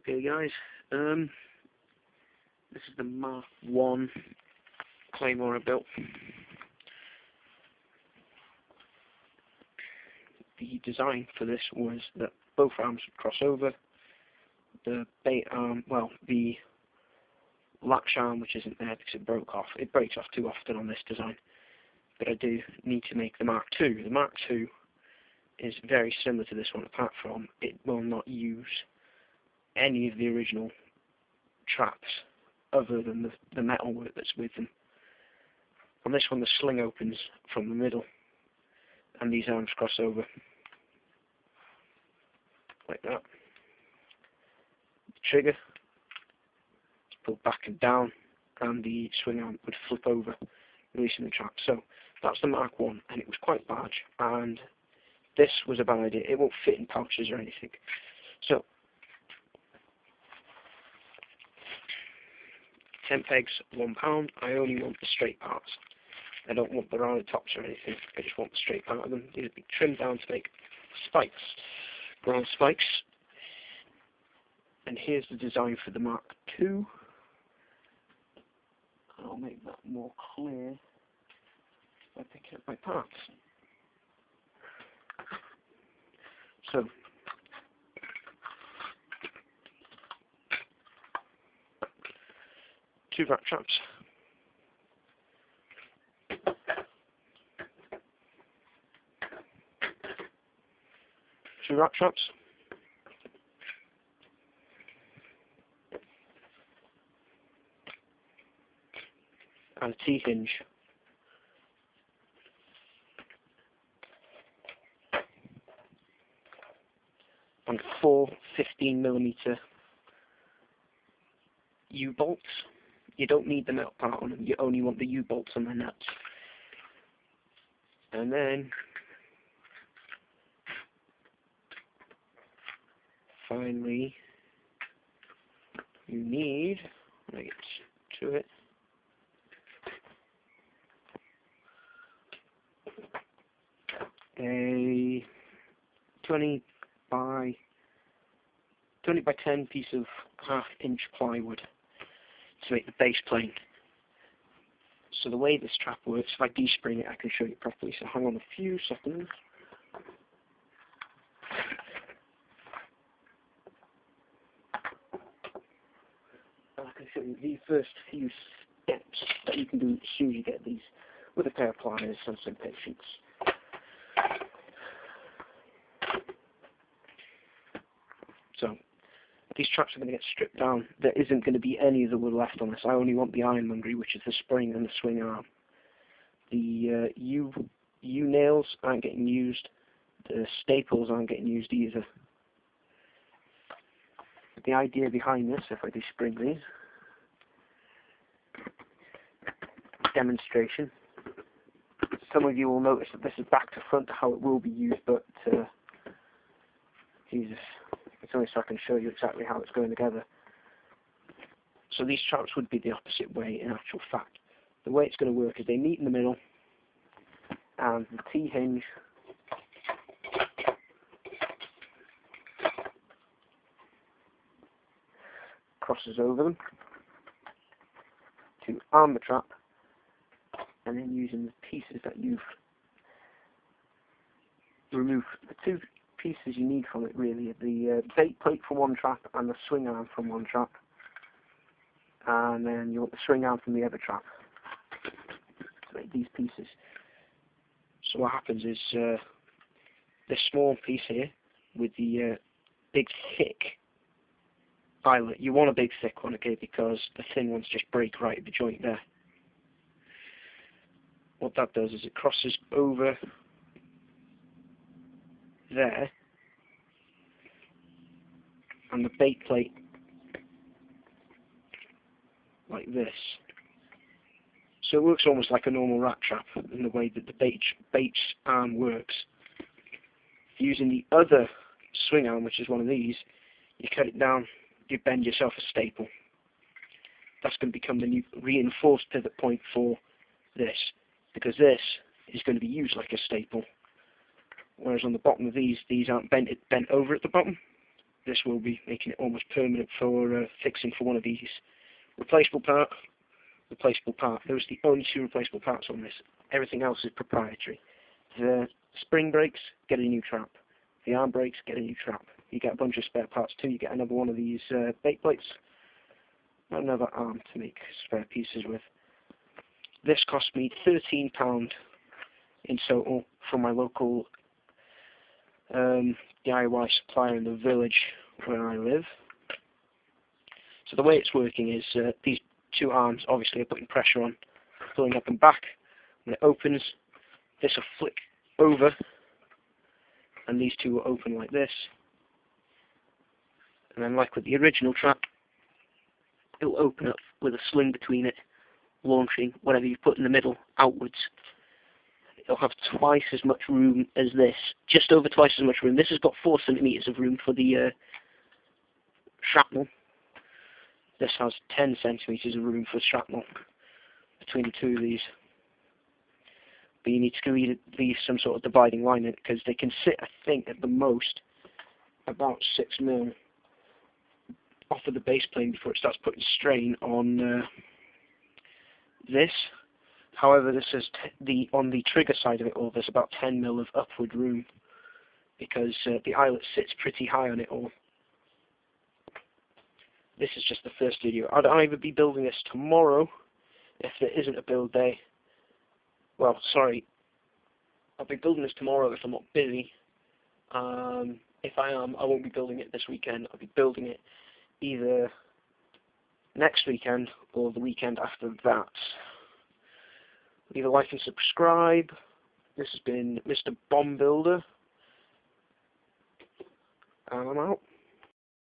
Okay guys, this is the Mark 1 Claymore I built. The design for this was that both arms would cross over. The bait arm, well, the latch arm, which isn't there because it broke off. It breaks off too often on this design. But I do need to make the Mark 2. The Mark 2 is very similar to this one, apart from it will not use any of the original traps other than the metalwork that's with them. On this one the sling opens from the middle and these arms cross over like that. The trigger is pulled back and down and the swing arm would flip over, releasing the trap. So that's the Mark 1 and it was quite large, and this was a bad idea. It won't fit in pouches or anything. So 10 pegs, £1. I only want the straight parts. I don't want the rounded tops or anything. I just want the straight part of them. These will be trimmed down to make spikes, ground spikes. And here's the design for the Mark 2. I'll make that more clear by picking up my parts. So, two rat traps, two rat traps, and a T-hinge. And 4 15mm U-bolts. You don't need the metal part on them, you only want the U-bolts on the nuts. And then finally you need, when I get to it, a 20 by 10 piece of 1/2 inch plywood to make the base plane. So the way this trap works, if I de-spring it I can show you properly, so hang on a few seconds. And I can show you the first few steps that you can do as soon as you get these with a pair of pliers and some patience. So these traps are going to get stripped down. There isn't going to be any of the wood left on this. I only want the ironmongery, which is the spring and the swing arm. The U-nails aren't getting used. The staples aren't getting used either. The idea behind this, if I do spring these, demonstration. Some of you will notice that this is back to front how it will be used, but Jesus. It's only so I can show you exactly how it's going together. So these traps would be the opposite way in actual fact. The way it's going to work is they meet in the middle and the T-hinge crosses over them to arm the trap, and then using the pieces that you've removed, the two pieces you need from it really are the bait plate from one trap and the swing arm from one trap, and then you want the swing arm from the other trap to make these pieces. So what happens is this small piece here with the big thick eyelet, you want a big thick one, okay, because the thin ones just break right at the joint there. What that does is it crosses over there, and the bait plate like this. So it works almost like a normal rat trap in the way that the bait's arm works. Using the other swing arm, which is one of these, you cut it down, you bend yourself a staple. That's going to become the new reinforced pivot point for this, because this is going to be used like a staple. Whereas on the bottom of these aren't bent over at the bottom. this will be making it almost permanent for fixing for one of these. Replaceable part, replaceable part. Those are the only two replaceable parts on this. Everything else is proprietary. The spring brakes, get a new trap. The arm brakes, get a new trap. You get a bunch of spare parts too. You get another one of these bait plates, another arm to make spare pieces with. This cost me £13 in total from my local DIY supplier in the village where I live. So the way it's working is these two arms obviously are putting pressure on, pulling up and back. When it opens, this will flick over, and these two will open like this. And then, like with the original trap, it will open up with a sling between it, launching whatever you put in the middle outwards. It'll have twice as much room as this, just over twice as much room. This has got 4 centimeters of room for the shrapnel. This has 10 centimeters of room for shrapnel between the two of these. But you need to leave some sort of dividing line in it, because they can sit, I think, at the most about 6 mil off of the base plane before it starts putting strain on this. However, this is on the trigger side of it all, there's about 10 mil of upward room, because the eyelet sits pretty high on it all. This is just the first video. I'd either be building this tomorrow, if there isn't a build day. Well, sorry, I'll be building this tomorrow if I'm not busy. If I am, I won't be building it this weekend. I'll be building it either next weekend or the weekend after that. Leave a like and subscribe. This has been Mr. Bomb Builder, and I'm out.